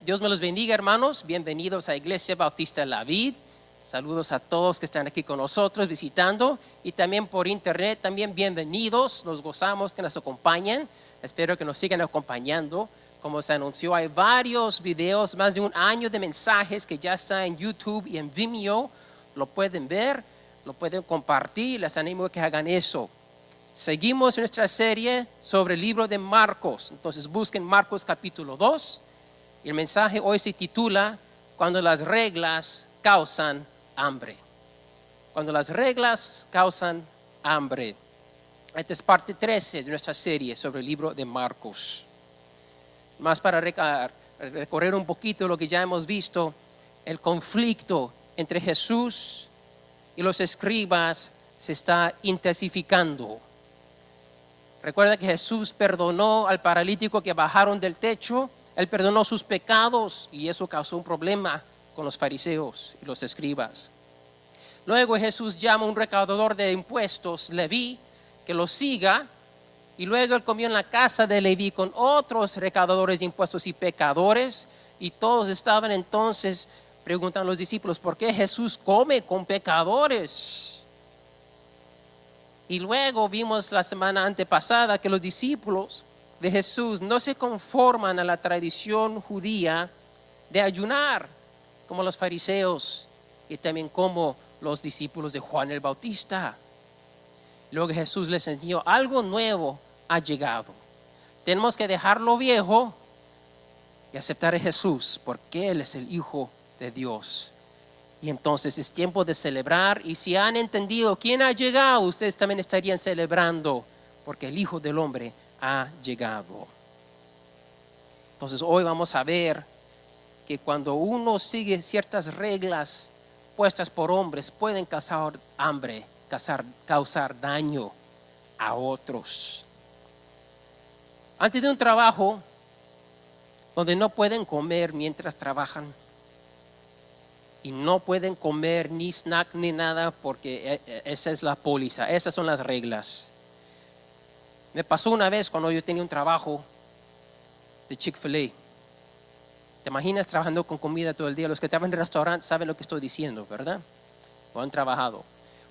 Dios me los bendiga, hermanos. Bienvenidos a Iglesia Bautista La Vid. Saludos a todos que están aquí con nosotros visitando y también por internet. También bienvenidos. Nos gozamos que nos acompañen. Espero que nos sigan acompañando. Como se anunció, hay varios videos, más de un año de mensajes que ya están en YouTube y en Vimeo. Lo pueden ver, lo pueden compartir. Les animo a que hagan eso. Seguimos nuestra serie sobre el libro de Marcos. Entonces busquen Marcos capítulo 2. Y el mensaje hoy se titula Cuando las reglas causan hambre. Cuando las reglas causan hambre. Esta es parte 13 de nuestra serie sobre el libro de Marcos. Más para recorrer un poquito lo que ya hemos visto, el conflicto entre Jesús y los escribas se está intensificando. Recuerda que Jesús perdonó al paralítico que bajaron del techo. Él perdonó sus pecados y eso causó un problema con los fariseos y los escribas. Luego Jesús llama a un recaudador de impuestos, Leví, que lo siga. Y luego él comió en la casa de Leví con otros recaudadores de impuestos y pecadores. Y todos estaban entonces preguntando a los discípulos, ¿por qué Jesús come con pecadores? Y luego vimos la semana antepasada que los discípulos de Jesús no se conforman a la tradición judía de ayunar, como los fariseos y también como los discípulos de Juan el Bautista. Luego Jesús les enseñó algo nuevo ha llegado. Tenemos que dejar lo viejo y aceptar a Jesús porque Él es el Hijo de Dios. Y entonces es tiempo de celebrar, y si han entendido quién ha llegado, ustedes también estarían celebrando porque el Hijo del Hombre ha llegado. Entonces hoy vamos a ver que cuando uno sigue ciertas reglas puestas por hombres pueden causar hambre, causar daño a otros. Antes de un trabajo donde no pueden comer mientras trabajan y no pueden comer ni snack ni nada porque esa es la póliza, esas son las reglas. Me pasó una vez cuando yo tenía un trabajo de Chick-fil-A. ¿Te imaginas trabajando con comida todo el día? Los que trabajan en el restaurante saben lo que estoy diciendo, ¿verdad? O han trabajado.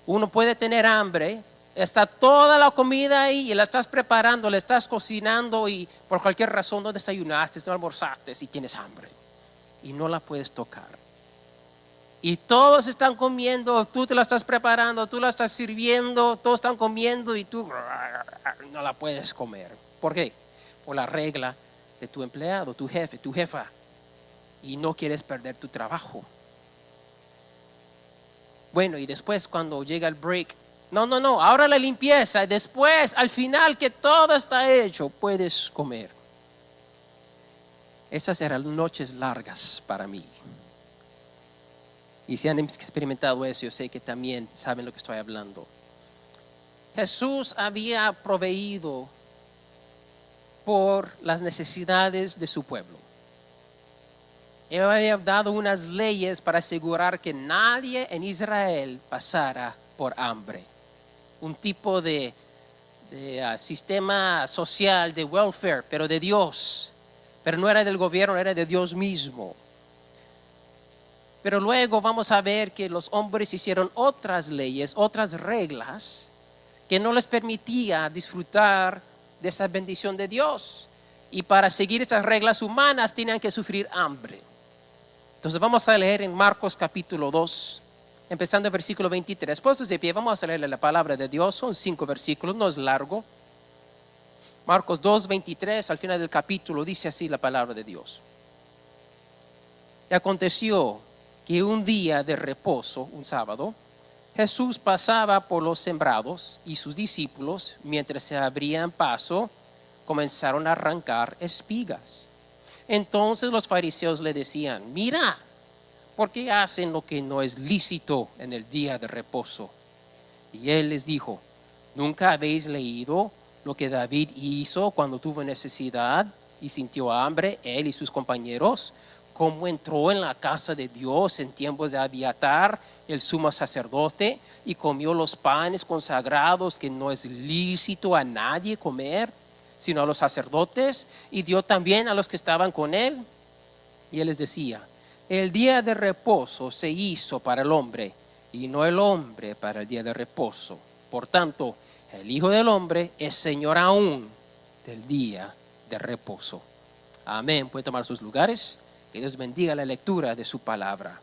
Uno puede tener hambre, está toda la comida ahí y la estás preparando, la estás cocinando y por cualquier razón no desayunaste, no almorzaste y tienes hambre y no la puedes tocar. Y todos están comiendo, tú te la estás preparando, tú la estás sirviendo, todos están comiendo y tú no la puedes comer. ¿Por qué? Por la regla de tu empleado, tu jefe, tu jefa. Y no quieres perder tu trabajo. Bueno, y después cuando llega el break, no, ahora la limpieza, después, al final que todo está hecho, puedes comer. Esas eran noches largas para mí. Y si han experimentado eso, yo sé que también saben lo que estoy hablando. Jesús había proveído por las necesidades de su pueblo. Él había dado unas leyes para asegurar que nadie en Israel pasara por hambre. Un tipo de sistema social, de welfare, pero de Dios. Pero no era del gobierno, era de Dios mismo. Pero luego vamos a ver que los hombres hicieron otras leyes, otras reglas que no les permitía disfrutar de esa bendición de Dios. Y para seguir esas reglas humanas tenían que sufrir hambre. Entonces vamos a leer en Marcos capítulo 2, empezando el versículo 23. Puestos de pie, vamos a leer la palabra de Dios. Son 5 versículos, no es largo. Marcos 2, 23, al final del capítulo dice así la palabra de Dios. Y aconteció que un día de reposo, un sábado, Jesús pasaba por los sembrados y sus discípulos, mientras se abrían paso, comenzaron a arrancar espigas. Entonces los fariseos le decían, mira, ¿por qué hacen lo que no es lícito en el día de reposo? Y él les dijo, ¿nunca habéis leído lo que David hizo cuando tuvo necesidad y sintió hambre, él y sus compañeros? Cómo entró en la casa de Dios en tiempos de Abiatar, el sumo sacerdote, y comió los panes consagrados que no es lícito a nadie comer, sino a los sacerdotes, y dio también a los que estaban con él. Y él les decía: el día de reposo se hizo para el hombre, y no el hombre para el día de reposo. Por tanto, el Hijo del Hombre es Señor aún del día de reposo. Amén. Pueden tomar sus lugares. Que Dios bendiga la lectura de su palabra.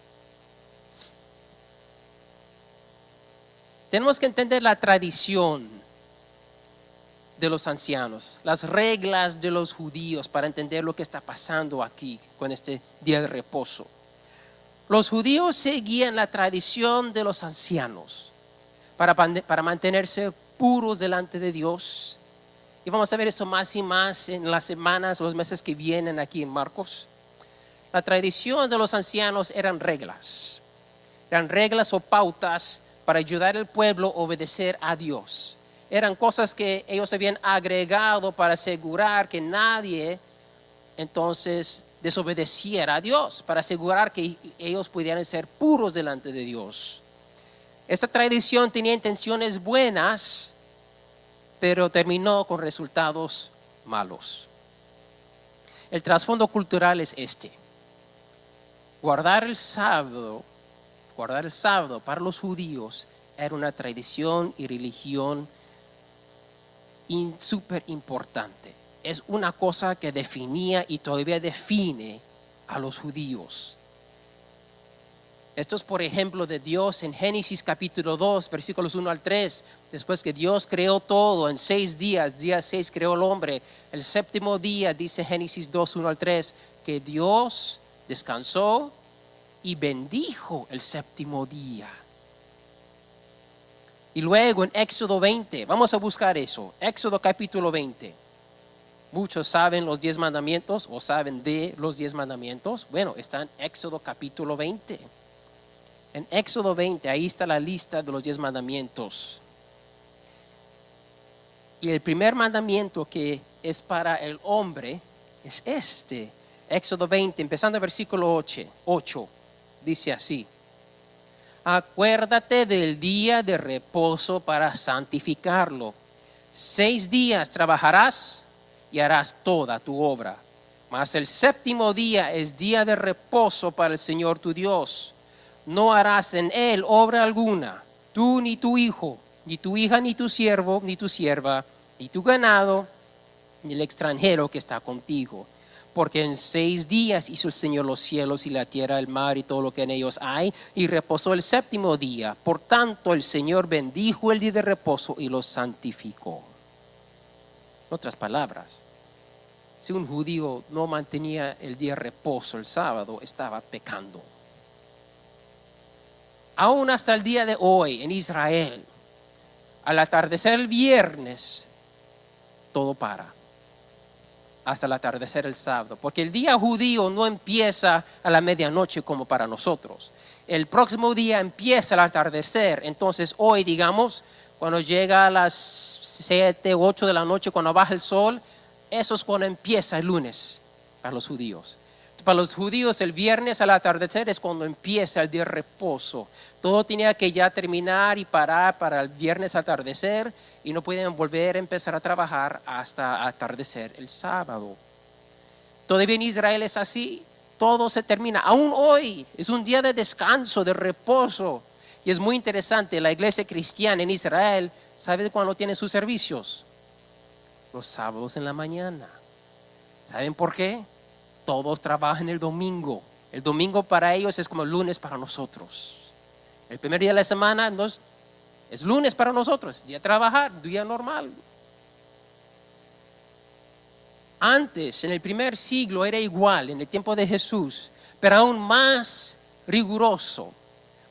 Tenemos que entender la tradición de los ancianos, las reglas de los judíos para entender lo que está pasando aquí con este día de reposo. Los judíos seguían la tradición de los ancianos para mantenerse puros delante de Dios. Y vamos a ver esto más y más en las semanas o los meses que vienen aquí en Marcos. La tradición de los ancianos eran reglas o pautas para ayudar al pueblo a obedecer a Dios. Eran cosas que ellos habían agregado para asegurar que nadie entonces desobedeciera a Dios, para asegurar que ellos pudieran ser puros delante de Dios. Esta tradición tenía intenciones buenas, pero terminó con resultados malos. El trasfondo cultural es este: guardar el sábado para los judíos era una tradición y religión súper importante. Es una cosa que definía y todavía define a los judíos. Esto es por ejemplo de Dios en Génesis capítulo 2, versículos 1 al 3. Después que Dios creó todo en 6 días, día 6 creó el hombre. El séptimo día, dice Génesis 2, 1 al 3, que Dios descansó y bendijo el séptimo día. Y luego en Éxodo 20, vamos a buscar eso, Éxodo capítulo 20. Muchos saben los 10 mandamientos o saben de los 10 mandamientos. Bueno, está en Éxodo capítulo 20. En Éxodo 20, ahí está la lista de los 10 mandamientos. Y el primer mandamiento que es para el hombre es este. Éxodo 20, empezando el versículo 8, dice así: acuérdate del día de reposo para santificarlo. 6 días trabajarás y harás toda tu obra. Mas el séptimo día es día de reposo para el Señor tu Dios. No harás en él obra alguna, tú ni tu hijo, ni tu hija, ni tu siervo, ni tu sierva, ni tu ganado, ni el extranjero que está contigo. Porque en 6 días hizo el Señor los cielos y la tierra, el mar y todo lo que en ellos hay, y reposó el séptimo día. Por tanto, el Señor bendijo el día de reposo y lo santificó. En otras palabras, si un judío no mantenía el día de reposo, el sábado, estaba pecando. Aún hasta el día de hoy en Israel, al atardecer el viernes, todo para. Hasta el atardecer el sábado, porque el día judío no empieza a la medianoche como para nosotros. El próximo día empieza al atardecer. Entonces hoy, digamos, cuando llega a las 7 u 8 de la noche, cuando baja el sol, eso es cuando empieza el lunes para los judíos. Para los judíos el viernes al atardecer es cuando empieza el día de reposo. Todo tenía que ya terminar y parar para el viernes atardecer y no podían volver a empezar a trabajar hasta atardecer el sábado. Todavía en Israel es así, todo se termina. Aún hoy es un día de descanso, de reposo. Y es muy interesante, la iglesia cristiana en Israel, ¿sabe de cuándo tiene sus servicios? Los sábados en la mañana. ¿Saben por qué? Todos trabajan el domingo. El domingo para ellos es como el lunes para nosotros. El primer día de la semana es lunes para nosotros, día de trabajar, día normal. Antes, en el primer siglo era igual, en el tiempo de Jesús, pero aún más riguroso.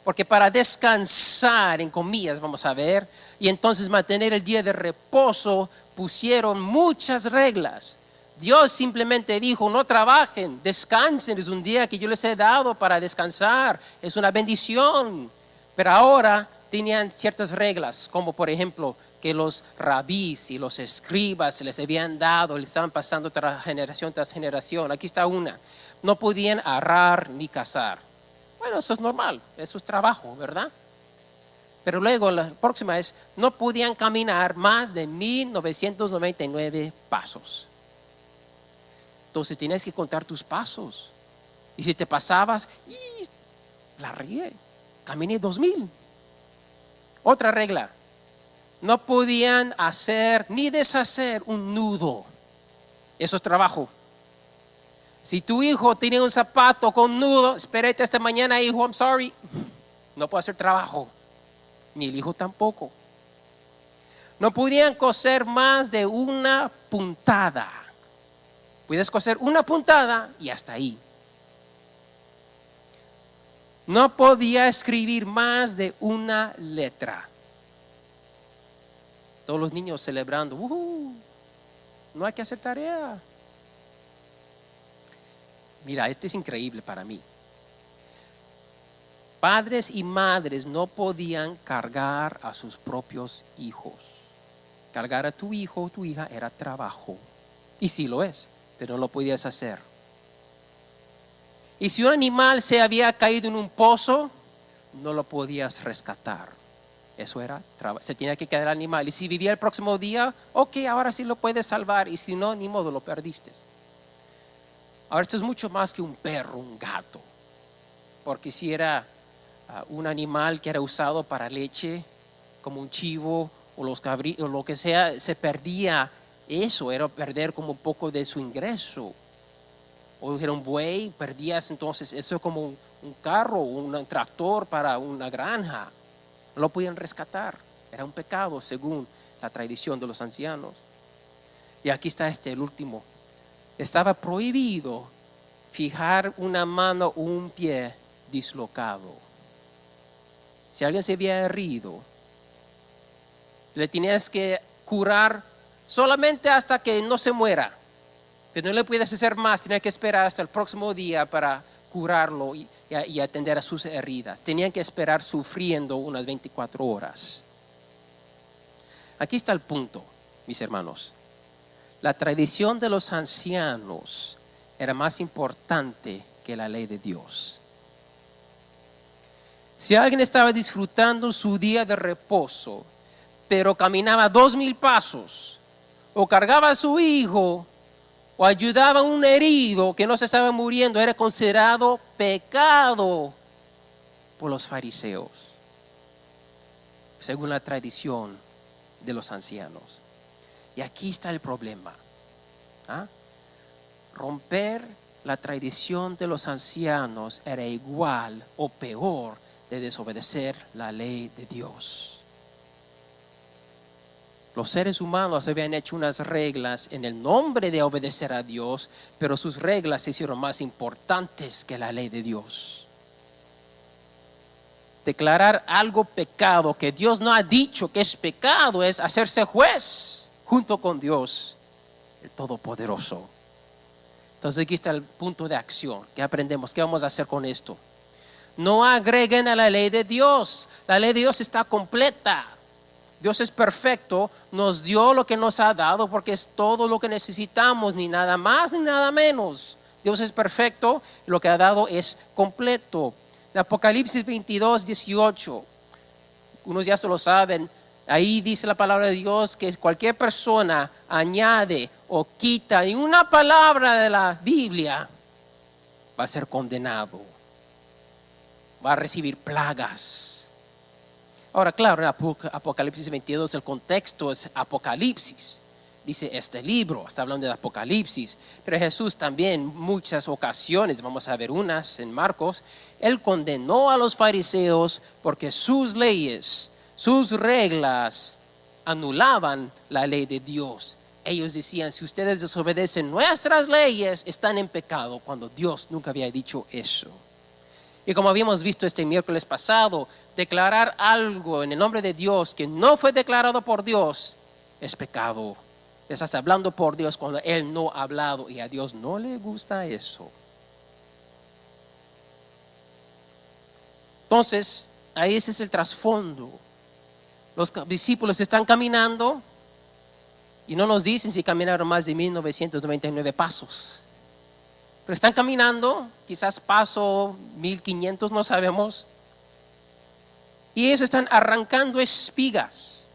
Porque para descansar, en comillas, vamos a ver, y entonces mantener el día de reposo, pusieron muchas reglas. Dios simplemente dijo: no trabajen, descansen, es un día que yo les he dado para descansar, es una bendición. Pero ahora tenían ciertas reglas, como por ejemplo que los rabís y los escribas les habían dado, les estaban pasando tras generación. Aquí está una: no podían arar ni cazar. Bueno, eso es normal, eso es trabajo, ¿verdad? Pero luego la próxima es: no podían caminar más de 1999 pasos. Entonces tienes que contar tus pasos. Y si te pasabas, y la regué, caminé 2000. Otra regla, no podían hacer ni deshacer un nudo. Eso es trabajo. Si tu hijo tiene un zapato con nudo, espérate hasta mañana, hijo, I'm sorry. No puedo hacer trabajo. Ni el hijo tampoco. No podían coser más de una puntada. Puedes coser una puntada y hasta ahí. No podía escribir más de una letra. Todos los niños celebrando. No hay que hacer tarea. Mira, esto es increíble para mí. Padres y madres no podían cargar a sus propios hijos. Cargar a tu hijo o tu hija era trabajo. Y sí lo es, pero no lo podías hacer. Y si un animal se había caído en un pozo, no lo podías rescatar. Eso era trabajo. Se tenía que quedar el animal. Y si vivía el próximo día, ok, ahora sí lo puedes salvar. Y si no, ni modo, lo perdiste. Ahora esto es mucho más que un perro, un gato. Porque si era un animal que era usado para leche, como un chivo o los cabritos o lo que sea, se perdía eso, era perder como un poco de su ingreso. O era un buey, perdías entonces eso como un carro, un tractor para una granja. No lo podían rescatar, era un pecado según la tradición de los ancianos. Y aquí está el último. Estaba prohibido fijar una mano o un pie dislocado. Si alguien se había herido, le tenías que curar solamente hasta que no se muera. Pero no le puedes hacer más, tenías que esperar hasta el próximo día para curarlo y atender a sus heridas. Tenían que esperar sufriendo unas 24 horas. Aquí está el punto, mis hermanos. La tradición de los ancianos era más importante que la ley de Dios. Si alguien estaba disfrutando su día de reposo, pero caminaba 2000 pasos, o cargaba a su hijo, o ayudaba a un herido que no se estaba muriendo, era considerado pecado por los fariseos, según la tradición de los ancianos. Y aquí está el problema. Romper la tradición de los ancianos era igual o peor de desobedecer la ley de Dios. Los seres humanos habían hecho unas reglas en el nombre de obedecer a Dios, pero sus reglas se hicieron más importantes que la ley de Dios. Declarar algo pecado que Dios no ha dicho que es pecado es hacerse juez junto con Dios, el Todopoderoso. Entonces aquí está el punto de acción. ¿Qué aprendemos? ¿Qué vamos a hacer con esto? No agreguen a la ley de Dios. La ley de Dios está completa. Dios es perfecto, nos dio lo que nos ha dado porque es todo lo que necesitamos, ni nada más ni nada menos. Dios es perfecto, lo que ha dado es completo. En Apocalipsis 22, 18, unos ya se lo saben, ahí dice la palabra de Dios que cualquier persona añade o quita en una palabra de la Biblia va a ser condenado, va a recibir plagas. Ahora, claro, en Apocalipsis 22 el contexto es Apocalipsis. Dice este libro, está hablando de Apocalipsis. Pero Jesús también en muchas ocasiones, vamos a ver unas en Marcos, Él condenó a los fariseos porque sus leyes, sus reglas anulaban la ley de Dios. Ellos decían, si ustedes desobedecen nuestras leyes, están en pecado, cuando Dios nunca había dicho eso. Y como habíamos visto este miércoles pasado, declarar algo en el nombre de Dios que no fue declarado por Dios es pecado. Estás hablando por Dios cuando Él no ha hablado y a Dios no le gusta eso. Entonces, ahí ese es el trasfondo. Los discípulos están caminando y no nos dicen si caminaron más de 1999 pasos. Pero están caminando, quizás paso 1500, no sabemos. Y ellos están arrancando espigas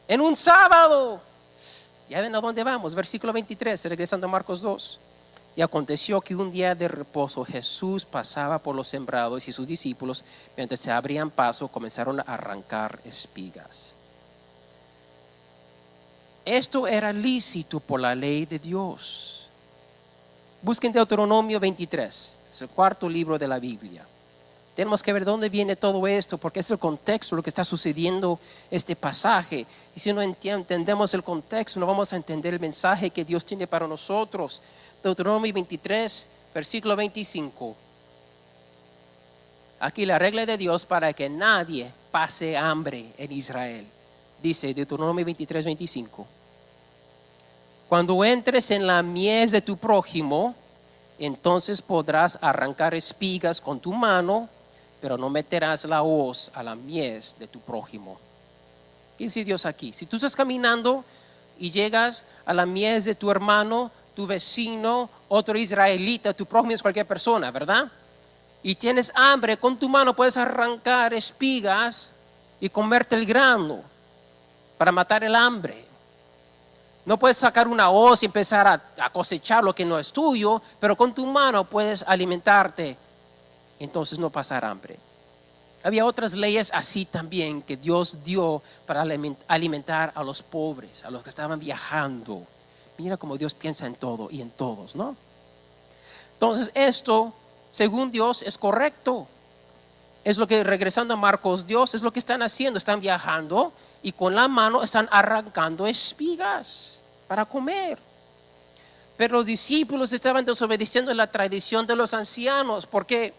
en un sábado. Ya ven a dónde vamos, versículo 23, regresando a Marcos 2. Y aconteció que un día de reposo Jesús pasaba por los sembrados y sus discípulos, mientras se abrían paso, comenzaron a arrancar espigas. Esto era lícito por la ley de Dios. Busquen Deuteronomio 23, es el cuarto libro de la Biblia. Tenemos que ver dónde viene todo esto, porque es el contexto, lo que está sucediendo este pasaje. Y si no entendemos el contexto, no vamos a entender el mensaje que Dios tiene para nosotros. Deuteronomio 23, versículo 25. Aquí la regla de Dios para que nadie pase hambre en Israel. Dice Deuteronomio 23, 25. Cuando entres en la mies de tu prójimo, entonces podrás arrancar espigas con tu mano, pero no meterás la hoz a la mies de tu prójimo. ¿Qué dice Dios aquí? Si tú estás caminando y llegas a la mies de tu hermano, tu vecino, otro israelita, tu prójimo es cualquier persona, ¿verdad? Y tienes hambre, con tu mano puedes arrancar espigas y comerte el grano para matar el hambre. No puedes sacar una hoz y empezar a cosechar lo que no es tuyo, pero con tu mano puedes alimentarte, entonces no pasar hambre. Había otras leyes así también que Dios dio para alimentar a los pobres, a los que estaban viajando. Mira cómo Dios piensa en todo y en todos, ¿no? Entonces esto, según Dios, es correcto. Es lo que, regresando a Marcos, Dios es lo que están haciendo. Están viajando y con la mano están arrancando espigas para comer. Pero los discípulos estaban desobedeciendo la tradición de los ancianos, porque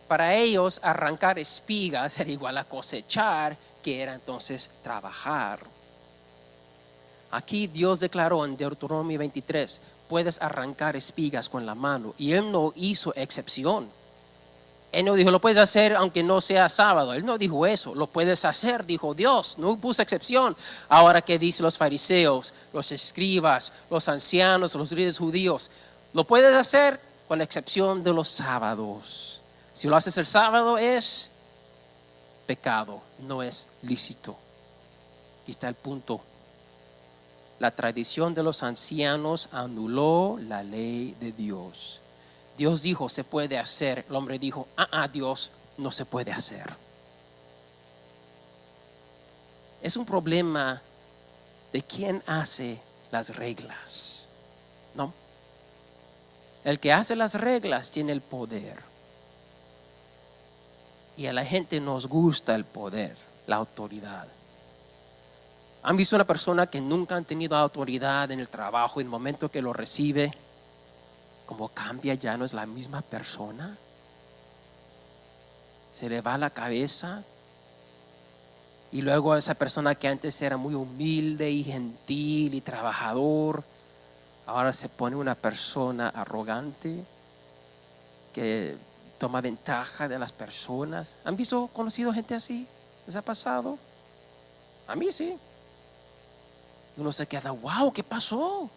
para ellos arrancar espigas era igual a cosechar, que era entonces trabajar. Aquí Dios declaró en Deuteronomio 23, puedes arrancar espigas con la mano, y Él no hizo excepción. Él no dijo, lo puedes hacer aunque no sea sábado. Él no dijo eso, lo puedes hacer, dijo Dios, no puso excepción. Ahora, ¿qué dicen los fariseos, los escribas, los ancianos, los líderes judíos? Lo puedes hacer con la excepción de los sábados. Si lo haces el sábado es pecado, no es lícito. Aquí está el punto. La tradición de los ancianos anuló la ley de Dios. Dios dijo, se puede hacer. El hombre dijo, Dios, no se puede hacer. Es un problema de quién hace las reglas, ¿no? El que hace las reglas tiene el poder. Y a la gente nos gusta el poder, la autoridad. ¿Han visto una persona que nunca han tenido autoridad en el trabajo y en el momento que lo recibe, como cambia, ya no es la misma persona? Se le va la cabeza. Y luego esa persona que antes era muy humilde y gentil y trabajador, ahora se pone una persona arrogante que toma ventaja de las personas. ¿Han visto, conocido gente así? ¿Les ha pasado? A mí sí. Uno se queda, wow, ¿qué pasó?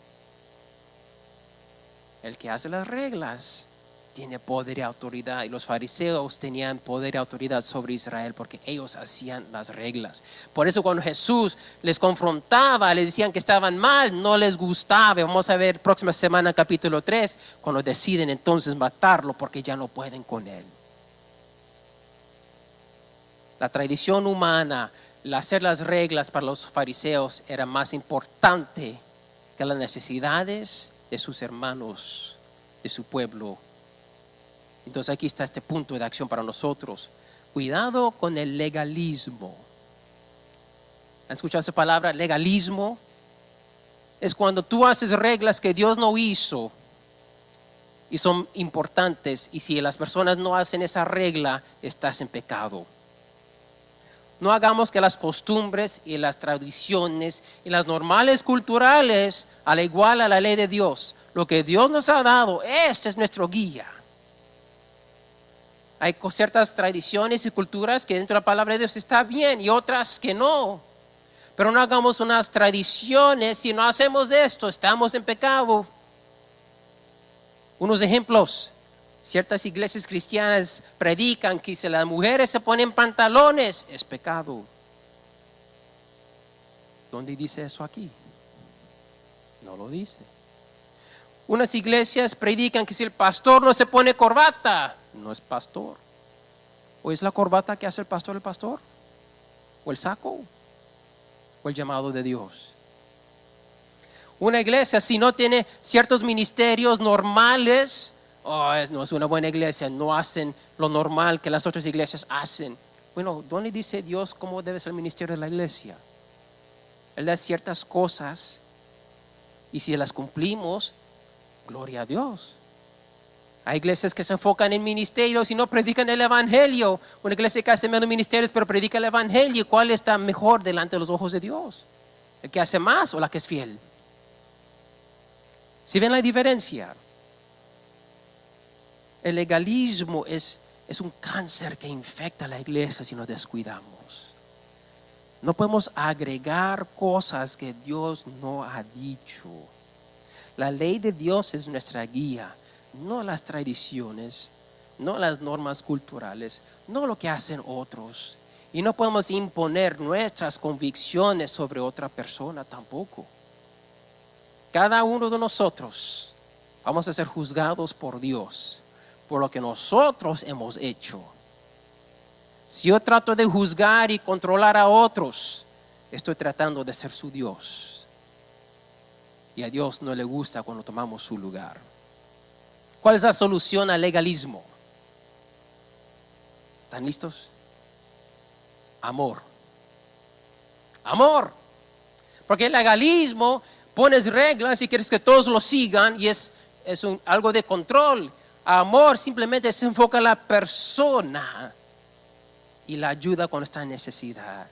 El que hace las reglas tiene poder y autoridad, y los fariseos tenían poder y autoridad sobre Israel porque ellos hacían las reglas. Por eso cuando Jesús les confrontaba, les decían que estaban mal, no les gustaba. Vamos a ver próxima semana capítulo 3, cuando deciden entonces matarlo porque ya no pueden con él. La tradición humana, el hacer las reglas para los fariseos era más importante que las necesidades de sus hermanos, de su pueblo. Entonces aquí está este punto de acción para nosotros. Cuidado con el legalismo. ¿Han escuchado esa palabra? Legalismo es cuando tú haces reglas que Dios no hizo y son importantes, y si las personas no hacen esa regla, estás en pecado. No hagamos que las costumbres y las tradiciones y las normales culturales, al igual a la ley de Dios, lo que Dios nos ha dado, este es nuestro guía. Hay ciertas tradiciones y culturas que dentro de la palabra de Dios está bien y otras que no. Pero no hagamos unas tradiciones, si no hacemos esto, estamos en pecado. Unos ejemplos. Ciertas iglesias cristianas predican que si las mujeres se ponen pantalones, es pecado. ¿Dónde dice eso aquí? No lo dice. Unas iglesias predican que si el pastor no se pone corbata, no es pastor. ¿O es la corbata que hace el pastor? ¿O el saco? ¿O el llamado de Dios? Una iglesia, si no tiene ciertos ministerios normales, no es una buena iglesia, no hacen lo normal que las otras iglesias hacen. Bueno, ¿dónde dice Dios cómo debe ser el ministerio de la iglesia? Él da ciertas cosas y si las cumplimos, gloria a Dios. Hay iglesias que se enfocan en ministerios y no predican el evangelio. Una iglesia que hace menos ministerios pero predica el evangelio. ¿Cuál está mejor delante de los ojos de Dios? ¿El que hace más o la que es fiel? ¿Sí ven la diferencia? El legalismo es un cáncer que infecta a la iglesia si nos descuidamos. No podemos agregar cosas que Dios no ha dicho. La ley de Dios es nuestra guía, no las tradiciones, no las normas culturales, no lo que hacen otros. Y no podemos imponer nuestras convicciones sobre otra persona tampoco. Cada uno de nosotros vamos a ser juzgados por Dios, por lo que nosotros hemos hecho. Si yo trato de juzgar y controlar a otros, estoy tratando de ser su Dios. Y a Dios no le gusta cuando tomamos su lugar. ¿Cuál es la solución al legalismo? ¿Están listos? Amor. Amor. Porque el legalismo, pones reglas y quieres que todos lo sigan y es algo de control. Amor simplemente se enfoca en la persona y la ayuda cuando está en necesidad.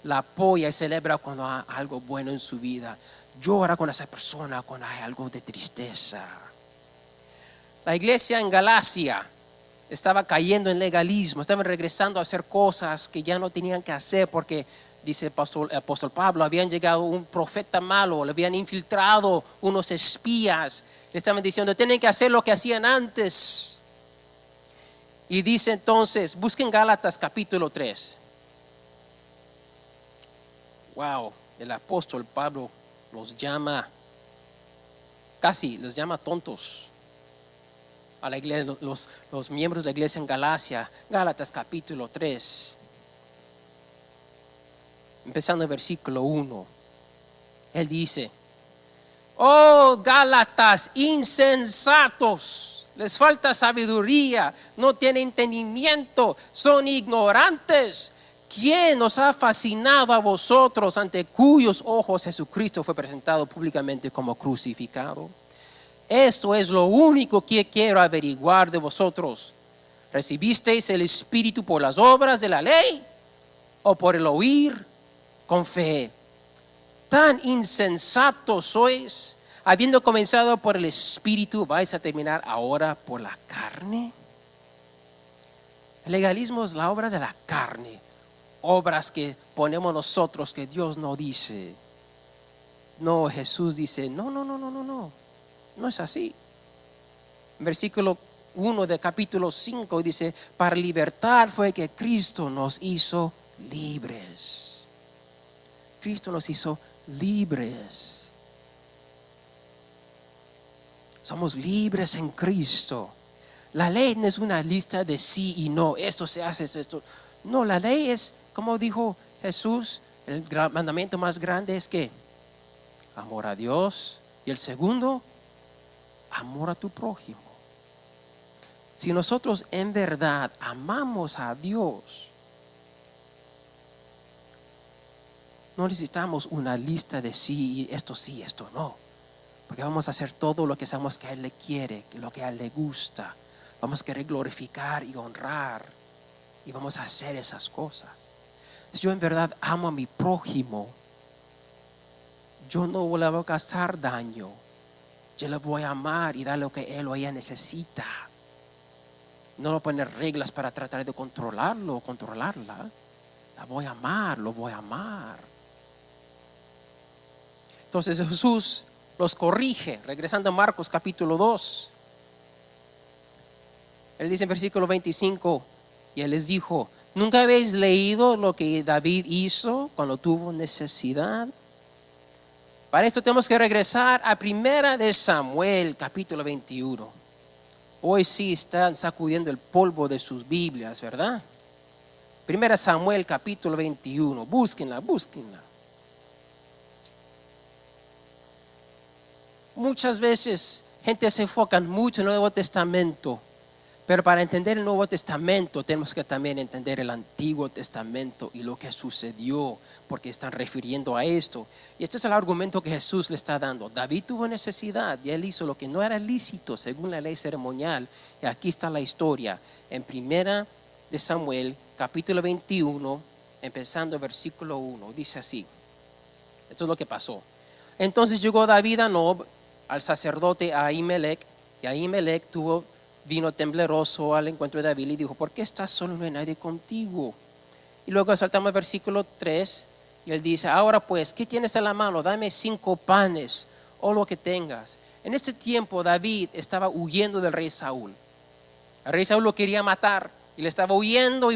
La apoya y celebra cuando hay algo bueno en su vida. Llora con esa persona cuando hay algo de tristeza. La iglesia en Galacia estaba cayendo en legalismo, estaban regresando a hacer cosas que ya no tenían que hacer porque, dice el apóstol Pablo, habían llegado un profeta malo, le habían infiltrado unos espías, le estaban diciendo, tienen que hacer lo que hacían antes. Y dice entonces, busquen Gálatas capítulo 3. Wow, el apóstol Pablo los llama tontos a la iglesia, los miembros de la iglesia en Galacia. Gálatas capítulo 3, empezando en versículo 1. Él dice, oh Gálatas insensatos, les falta sabiduría, no tienen entendimiento, son ignorantes. ¿Quién nos ha fascinado a vosotros ante cuyos ojos Jesucristo fue presentado públicamente como crucificado? Esto es lo único que quiero averiguar de vosotros. ¿Recibisteis el Espíritu por las obras de la ley o por el oír con fe? Tan insensatos sois, habiendo comenzado por el Espíritu, ¿vais a terminar ahora por la carne? El legalismo es la obra de la carne. Obras que ponemos nosotros que Dios no dice. No, Jesús dice, no es así. Versículo 1 de capítulo 5 dice, para libertad fue que Cristo nos hizo libres. Cristo nos hizo libres. Somos libres en Cristo. La ley no es una lista de sí y no, esto se hace, esto. No, la ley es, como dijo Jesús, el mandamiento más grande es que amor a Dios, y el segundo, amor a tu prójimo. Si nosotros en verdad amamos a Dios, no necesitamos una lista de sí, esto no, porque vamos a hacer todo lo que sabemos que a Él le quiere, lo que a Él le gusta. Vamos a querer glorificar y honrar. Y vamos a hacer esas cosas. Si yo en verdad amo a mi prójimo, yo no le voy a causar daño. Yo le voy a amar y dar lo que él o ella necesita. No voy a poner reglas para tratar de controlarlo o controlarla. La voy a amar, lo voy a amar. Entonces Jesús los corrige, regresando a Marcos capítulo 2. Él dice en versículo 25, y Él les dijo, ¿nunca habéis leído lo que David hizo cuando tuvo necesidad? Para esto tenemos que regresar a Primera de Samuel, capítulo 21. Hoy sí están sacudiendo el polvo de sus Biblias, ¿verdad? Primera Samuel, capítulo 21. Búsquenla. Muchas veces gente se enfoca mucho en el Nuevo Testamento, pero para entender el Nuevo Testamento tenemos que también entender el Antiguo Testamento y lo que sucedió, porque están refiriendo a esto. Y este es el argumento que Jesús le está dando. David tuvo necesidad y él hizo lo que no era lícito según la ley ceremonial. Y aquí está la historia en Primera de Samuel, capítulo 21, empezando versículo 1. Dice así. Esto es lo que pasó. Entonces llegó David a Nob, al sacerdote Ahimelech, y Ahimelech vino tembloroso al encuentro de David y dijo: ¿por qué estás solo? No hay nadie contigo. Y luego saltamos al versículo 3 y él dice: ahora pues, ¿qué tienes en la mano? Dame 5 panes o lo que tengas. En este tiempo David estaba huyendo del rey Saúl. El rey Saúl lo quería matar y le estaba huyendo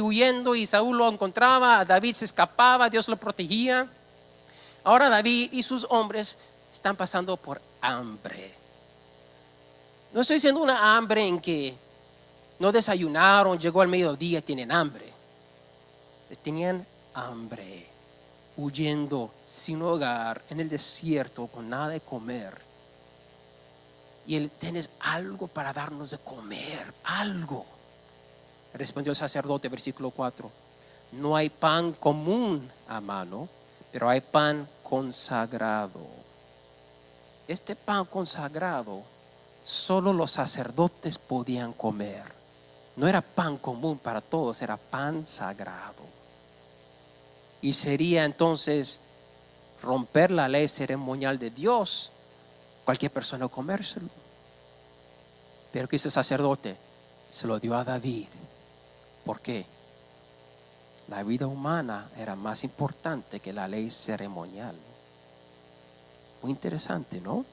y Saúl lo encontraba, David se escapaba, Dios lo protegía. Ahora David y sus hombres están pasando por hambre. No estoy diciendo una hambre en que no desayunaron, llegó al mediodía, tienen hambre. Tenían hambre, huyendo sin hogar en el desierto con nada de comer. Y él: ¿tienes algo para darnos de comer? Algo. Respondió el sacerdote, versículo 4: no hay pan común a mano, pero hay pan consagrado. Este pan consagrado solo los sacerdotes podían comer. No era pan común para todos, era pan sagrado. Y sería entonces romper la ley ceremonial de Dios cualquier persona comérselo. Pero que ese sacerdote se lo dio a David. ¿Por qué? La vida humana era más importante que la ley ceremonial. Muy interesante, ¿no?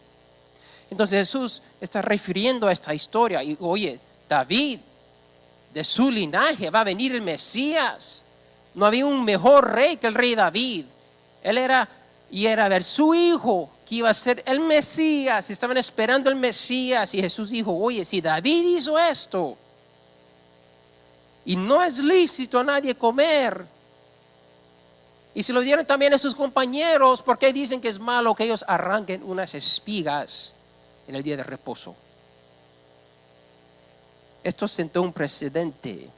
Entonces Jesús está refiriendo a esta historia y: oye, David, de su linaje va a venir el Mesías. No había un mejor rey que el rey David. Él era su hijo que iba a ser el Mesías. Estaban esperando el Mesías y Jesús dijo: oye, si David hizo esto y no es lícito a nadie comer, y se lo dieron también a sus compañeros, ¿por qué dicen que es malo que ellos arranquen unas espigas en el día de reposo? Esto sentó un precedente.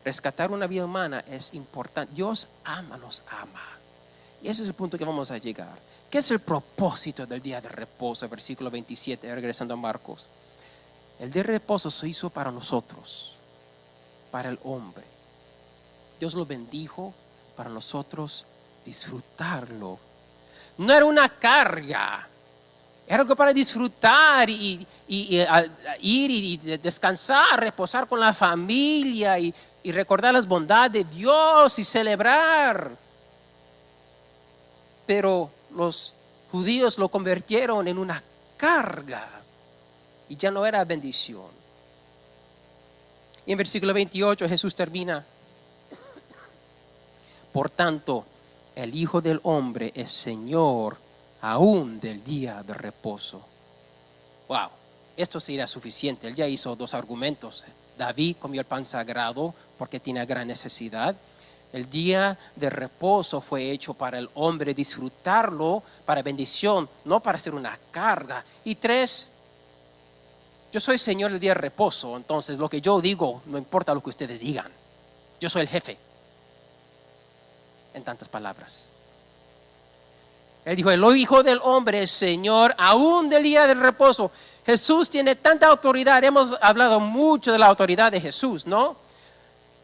Rescatar una vida humana es importante. Dios nos ama. Y ese es el punto que vamos a llegar. ¿Qué es el propósito del día de reposo? Versículo 27, regresando a Marcos. El día de reposo se hizo para nosotros, para el hombre. Dios lo bendijo para nosotros disfrutarlo. No era una carga. Era algo para disfrutar y ir y descansar, reposar con la familia y recordar las bondades de Dios y celebrar. Pero los judíos lo convirtieron en una carga y ya no era bendición. Y en versículo 28 Jesús termina: por tanto, el Hijo del Hombre es Señor aún del día de reposo. Wow, esto sería suficiente. Él ya hizo 2 argumentos. David comió el pan sagrado porque tenía gran necesidad. El día de reposo fue hecho para el hombre disfrutarlo, para bendición, no para ser una carga. Y 3, yo soy Señor del día de reposo, entonces lo que yo digo no importa lo que ustedes digan. Yo soy el jefe. En tantas palabras. Él dijo: el Hijo del Hombre es Señor aún del día del reposo. Jesús tiene tanta autoridad. Hemos hablado mucho de la autoridad de Jesús, ¿no?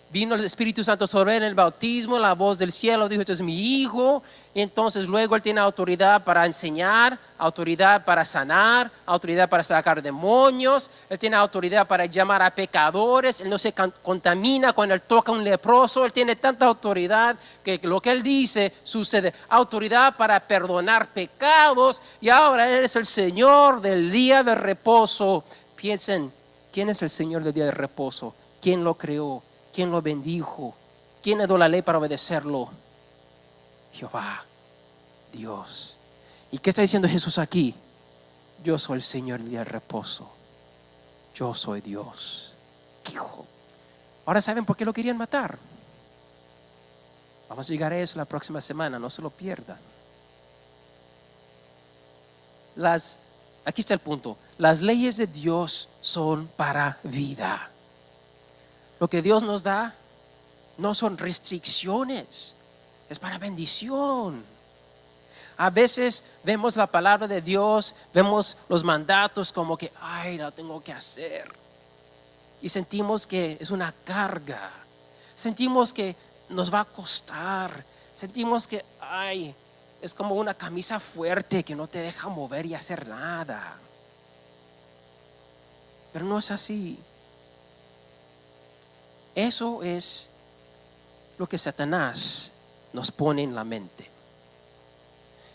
Vino el Espíritu Santo sobre él en el bautismo, la voz del cielo dijo: este es mi Hijo. Y entonces luego él tiene autoridad para enseñar, autoridad para sanar, autoridad para sacar demonios. Él tiene autoridad para llamar a pecadores. Él no se contamina cuando él toca a un leproso. Él tiene tanta autoridad que lo que él dice sucede. Autoridad para perdonar pecados. Y ahora él es el Señor del día de reposo. Piensen, ¿quién es el Señor del día de reposo? ¿Quién lo creó? ¿Quién lo bendijo? ¿Quién le dio la ley para obedecerlo? Jehová, Dios. ¿Y qué está diciendo Jesús aquí? Yo soy el Señor del reposo. Yo soy Dios. Hijo. Ahora saben por qué lo querían matar. Vamos a llegar a eso la próxima semana, no se lo pierdan. Aquí está el punto. Las leyes de Dios son para vida. Lo que Dios nos da no son restricciones, es para bendición. A veces vemos la palabra de Dios, vemos los mandatos como que, ay, la tengo que hacer. Y sentimos que es una carga. Sentimos que nos va a costar. Sentimos que, ay, es como una camisa fuerte que no te deja mover y hacer nada. Pero no es así. Eso es lo que Satanás nos pone en la mente.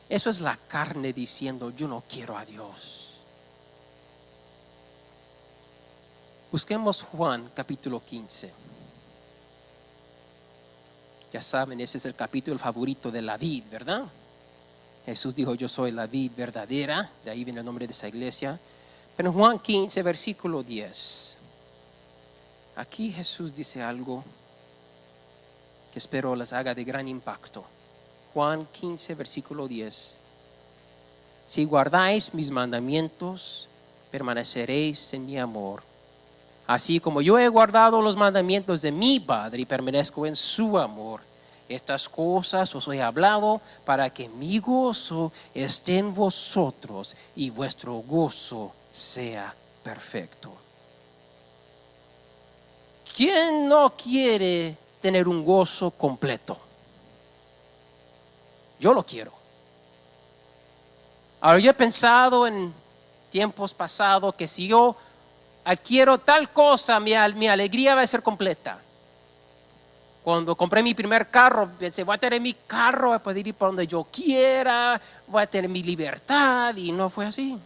Eso es la carne diciendo, yo no quiero a Dios. Busquemos Juan capítulo 15. Ya saben, ese es el capítulo favorito de la vid, ¿verdad? Jesús dijo, yo soy la vid verdadera. De ahí viene el nombre de esa iglesia. Pero en Juan 15, versículo 10. Aquí Jesús dice algo que espero les haga de gran impacto. Juan 15, versículo 10. Si guardáis mis mandamientos, permaneceréis en mi amor. Así como yo he guardado los mandamientos de mi Padre y permanezco en su amor. Estas cosas os he hablado para que mi gozo esté en vosotros y vuestro gozo sea perfecto. ¿Quién no quiere tener un gozo completo? Yo lo quiero. Ahora yo he pensado en tiempos pasados que si yo adquiero tal cosa, mi alegría va a ser completa. Cuando compré mi primer carro, pensé, voy a tener mi carro, voy a poder ir por donde yo quiera, voy a tener mi libertad, y no fue así.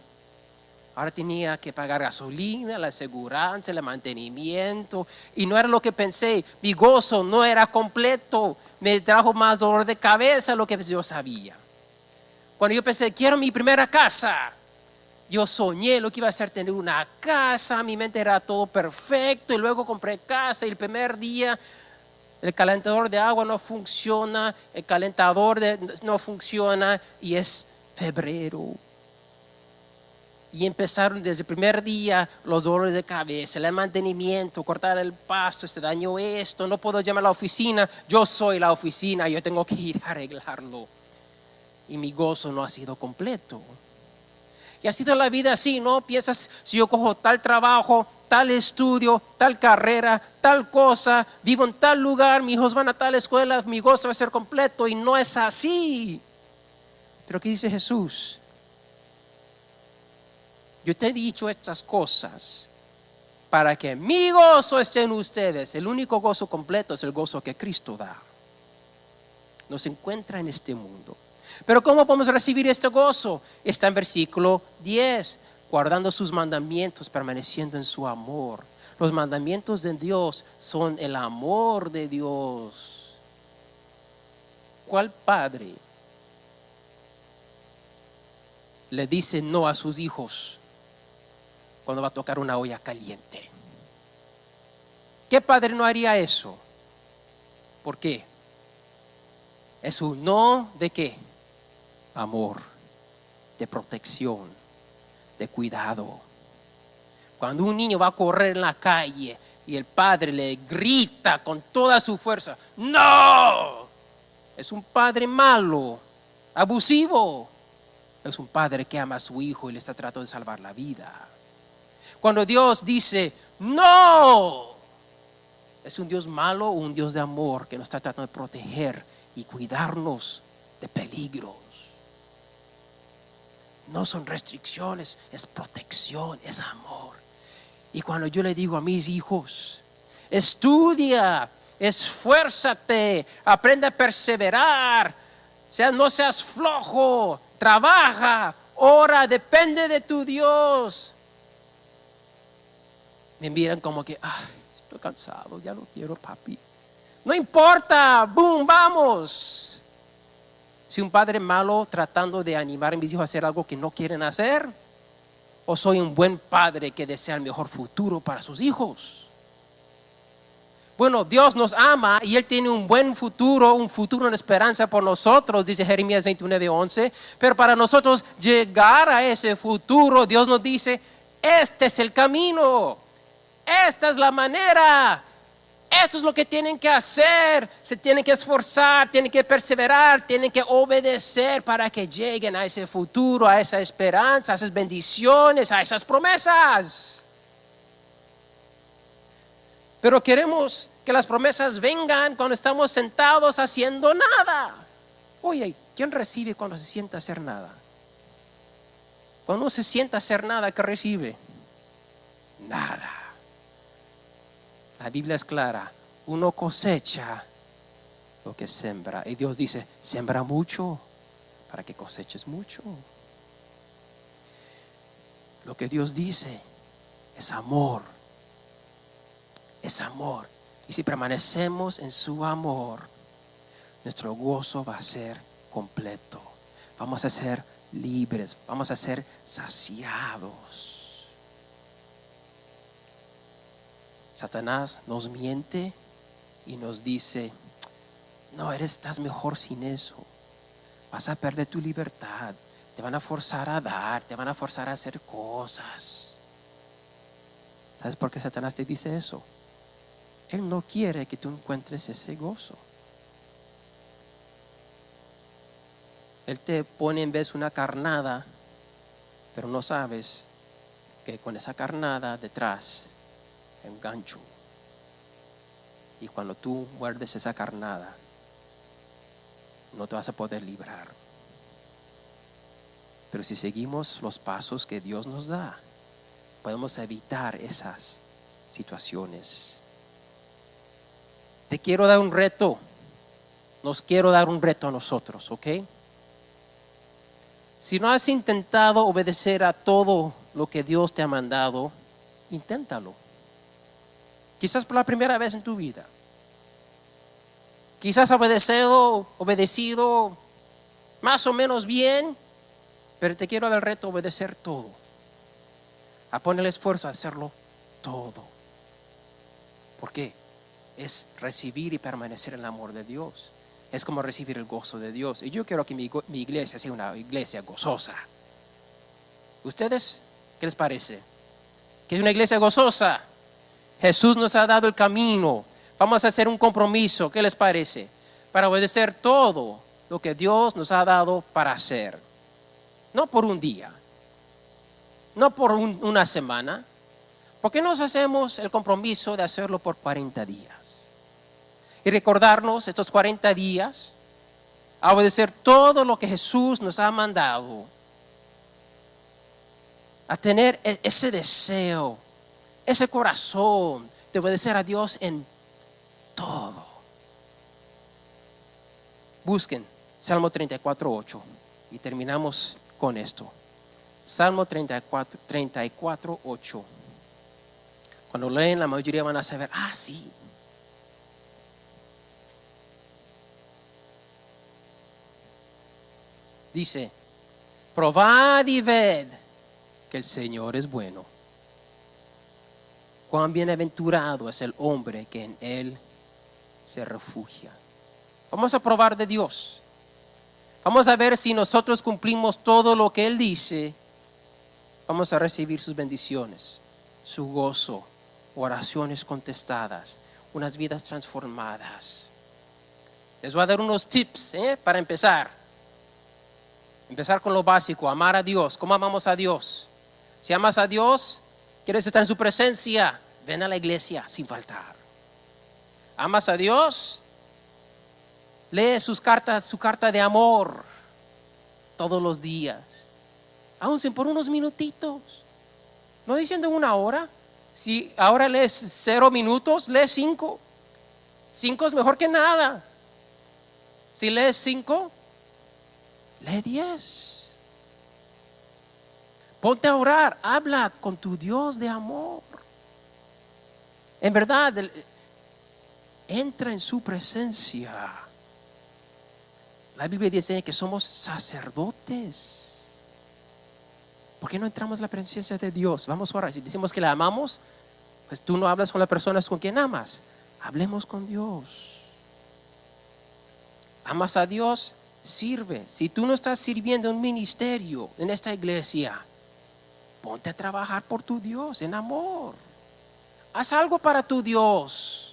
Ahora tenía que pagar gasolina, la aseguranza, el mantenimiento, y no era lo que pensé. Mi gozo no era completo, me trajo más dolor de cabeza de lo que yo sabía. Cuando yo pensé, quiero mi primera casa, yo soñé lo que iba a ser tener una casa, mi mente era todo perfecto, y luego compré casa, y el primer día el calentador de agua no funciona, el calentador no funciona, y es febrero. Y empezaron desde el primer día los dolores de cabeza, el mantenimiento, cortar el pasto, se dañó esto, no puedo llamar a la oficina, yo soy la oficina, yo tengo que ir a arreglarlo. Y mi gozo no ha sido completo. Y ha sido la vida así, ¿no? Piensas, si yo cojo tal trabajo, tal estudio, tal carrera, tal cosa, vivo en tal lugar, mis hijos van a tal escuela, mi gozo va a ser completo, y no es así. Pero ¿qué dice Jesús? Yo te he dicho estas cosas para que mi gozo esté en ustedes. El único gozo completo es el gozo que Cristo da. Nos encuentra en este mundo. Pero ¿cómo podemos recibir este gozo? Está en versículo 10. Guardando sus mandamientos, permaneciendo en su amor. Los mandamientos de Dios son el amor de Dios. ¿Cuál padre le dice no a sus hijos cuando va a tocar una olla caliente? ¿Qué padre no haría eso? ¿Por qué? Es un no de qué? Amor, de protección, de cuidado. Cuando un niño va a correr en la calle y el padre le grita con toda su fuerza, ¡no! Es un padre malo, abusivo. Es un padre que ama a su hijo y le está tratando de salvar la vida. Cuando Dios dice, ¡no! Es un Dios malo o un Dios de amor que nos está tratando de proteger y cuidarnos de peligros. No son restricciones, es protección, es amor. Y cuando yo le digo a mis hijos, estudia, esfuérzate, aprende a perseverar, no seas flojo, trabaja, ora, depende de tu Dios. Me miran como que, estoy cansado, ya no quiero, papi. No importa, boom, vamos. ¿Soy un padre malo tratando de animar a mis hijos a hacer algo que no quieren hacer? ¿O soy un buen padre que desea el mejor futuro para sus hijos? Bueno, Dios nos ama y Él tiene un buen futuro, un futuro en esperanza por nosotros, dice Jeremías 29:11. Pero para nosotros llegar a ese futuro, Dios nos dice, este es el camino, esta es la manera, esto es lo que tienen que hacer, se tienen que esforzar, tienen que perseverar, tienen que obedecer para que lleguen a ese futuro, a esa esperanza, a esas bendiciones, a esas promesas. Pero queremos que las promesas vengan cuando estamos sentados haciendo nada. Oye, ¿quién recibe cuando se sienta a hacer nada? Cuando uno se sienta a hacer nada, ¿qué recibe? Nada. La Biblia es clara. Uno cosecha lo que siembra. Y Dios dice, siembra mucho para que coseches mucho. Lo que Dios dice es amor. Es amor. Y si permanecemos en su amor, nuestro gozo va a ser completo. Vamos a ser libres, vamos a ser saciados. Satanás nos miente y nos dice, no, estás mejor sin eso. Vas a perder tu libertad. Te van a forzar a dar, te van a forzar a hacer cosas. ¿Sabes por qué Satanás te dice eso? Él no quiere que tú encuentres ese gozo. Él te pone en vez una carnada, pero no sabes que con esa carnada detrás hay un gancho. Y cuando tú muerdes esa carnada, no te vas a poder librar. Pero si seguimos los pasos que Dios nos da, podemos evitar esas situaciones. Te quiero dar un reto. Nos quiero dar un reto a nosotros, ¿ok? Si no has intentado obedecer a todo lo que Dios te ha mandado, inténtalo. Quizás por la primera vez en tu vida. Quizás obedecido más o menos bien, pero te quiero dar el reto a obedecer todo. A poner el esfuerzo a hacerlo todo. ¿Por qué? Es recibir y permanecer en el amor de Dios. Es como recibir el gozo de Dios. Y yo quiero que mi iglesia sea una iglesia gozosa. ¿Ustedes qué les parece? Que es una iglesia gozosa. Jesús nos ha dado el camino. Vamos a hacer un compromiso. ¿Qué les parece? Para obedecer todo lo que Dios nos ha dado para hacer. No por un día. No por una semana. ¿Por qué no hacemos el compromiso de hacerlo por 40 días? Y recordarnos estos 40 días a obedecer todo lo que Jesús nos ha mandado. A tener ese deseo, ese corazón de obedecer a Dios en todo. Busquen Salmo 34:8 y terminamos con esto. Salmo 34:8. Cuando leen, la mayoría van a saber, sí. Dice, probad y ved que el Señor es bueno. Cuán bienaventurado es el hombre que en Él se refugia. Vamos a probar de Dios. Vamos a ver si nosotros cumplimos todo lo que Él dice. Vamos a recibir sus bendiciones, su gozo, oraciones contestadas, unas vidas transformadas. Les voy a dar unos tips para empezar. Empezar con lo básico, amar a Dios. ¿Cómo amamos a Dios? Si amas a Dios, quieres estar en su presencia, ven a la iglesia sin faltar. ¿Amas a Dios? Lee su carta de amor todos los días. Aún por unos minutitos. No diciendo una hora. Si ahora lees 0 minutos, lee 5. 5 es mejor que nada. Si lees 5, lee 10. Ponte a orar, habla con tu Dios de amor. En verdad, entra en su presencia. La Biblia dice que somos sacerdotes. ¿Por qué no entramos en la presencia de Dios? Vamos a orar. Si decimos que la amamos, pues tú no hablas con las personas con quien amas. Hablemos con Dios. Amas a Dios, sirve. Si tú no estás sirviendo en un ministerio en esta iglesia, ponte a trabajar por tu Dios en amor. Haz algo para tu Dios.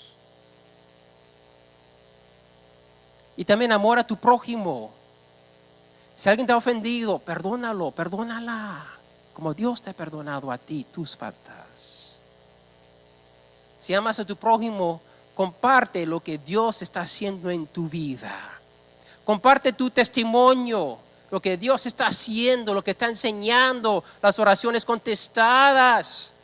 Y también amor a tu prójimo. Si alguien te ha ofendido, perdónalo, perdónala, como Dios te ha perdonado a ti tus faltas. Si amas a tu prójimo, comparte lo que Dios está haciendo en tu vida. Comparte tu testimonio, lo que Dios está haciendo, lo que está enseñando, las oraciones contestadas,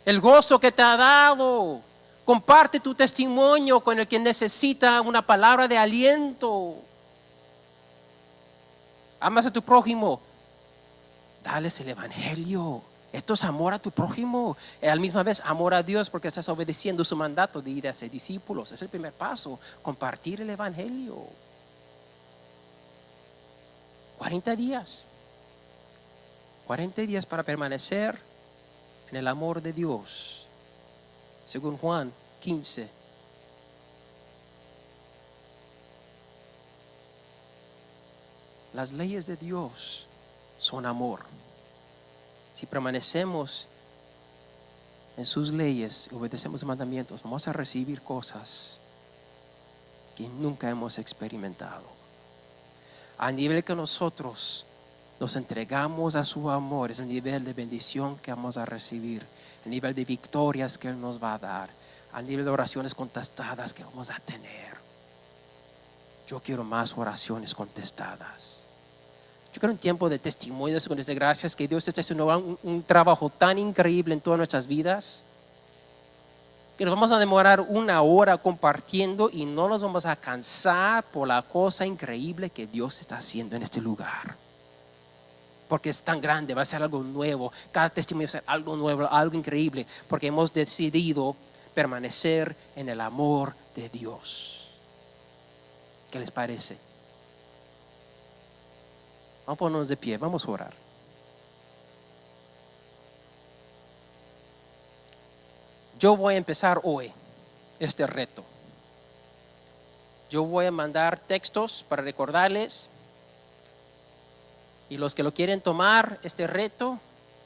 el gozo que te ha dado. Comparte tu testimonio con el que necesita una palabra de aliento. Amas a tu prójimo, dales el evangelio. Esto es amor a tu prójimo. Y a la misma vez amor a Dios, porque estás obedeciendo su mandato de ir a ser discípulos. Es el primer paso, compartir el evangelio. 40 días. 40 días para permanecer en el amor de Dios. Según Juan 15. Las leyes de Dios son amor. Si permanecemos en sus leyes, obedecemos sus mandamientos, vamos a recibir cosas que nunca hemos experimentado. Al nivel que nosotros nos entregamos a su amor, es el nivel de bendición que vamos a recibir, el nivel de victorias que Él nos va a dar, al nivel de oraciones contestadas que vamos a tener. Yo quiero más oraciones contestadas. Yo quiero un tiempo de testimonios con de gracias que Dios está haciendo un trabajo tan increíble en todas nuestras vidas que nos vamos a demorar 1 hora compartiendo y no nos vamos a cansar por la cosa increíble que Dios está haciendo en este lugar. Porque es tan grande, va a ser algo nuevo. Cada testimonio va a ser algo nuevo, algo increíble, porque hemos decidido permanecer en el amor de Dios. ¿Qué les parece? Vamos a ponernos de pie, vamos a orar. Yo voy a empezar hoy este reto. Yo voy a mandar textos para recordarles. Y los que lo quieren tomar, este reto,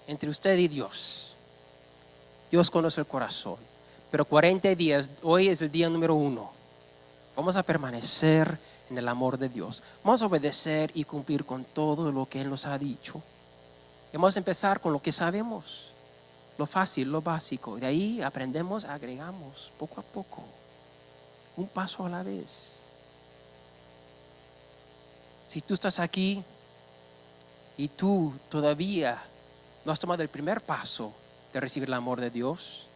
entre usted y Dios. Dios conoce el corazón. Pero 40 días, hoy es el día número 1. Vamos a permanecer en el amor de Dios. Vamos a obedecer y cumplir con todo lo que Él nos ha dicho. Y vamos a empezar con lo que sabemos. Lo fácil, lo básico. De ahí aprendemos, agregamos poco a poco. Un paso a la vez. Si tú estás aquí y tú todavía no has tomado el primer paso de recibir el amor de Dios,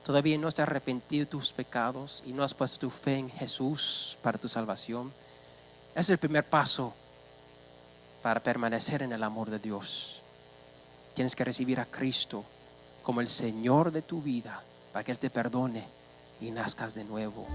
todavía no estás arrepentido de tus pecados y no has puesto tu fe en Jesús para tu salvación, es el primer paso para permanecer en el amor de Dios. Tienes que recibir a Cristo como el Señor de tu vida para que Él te perdone y nazcas de nuevo.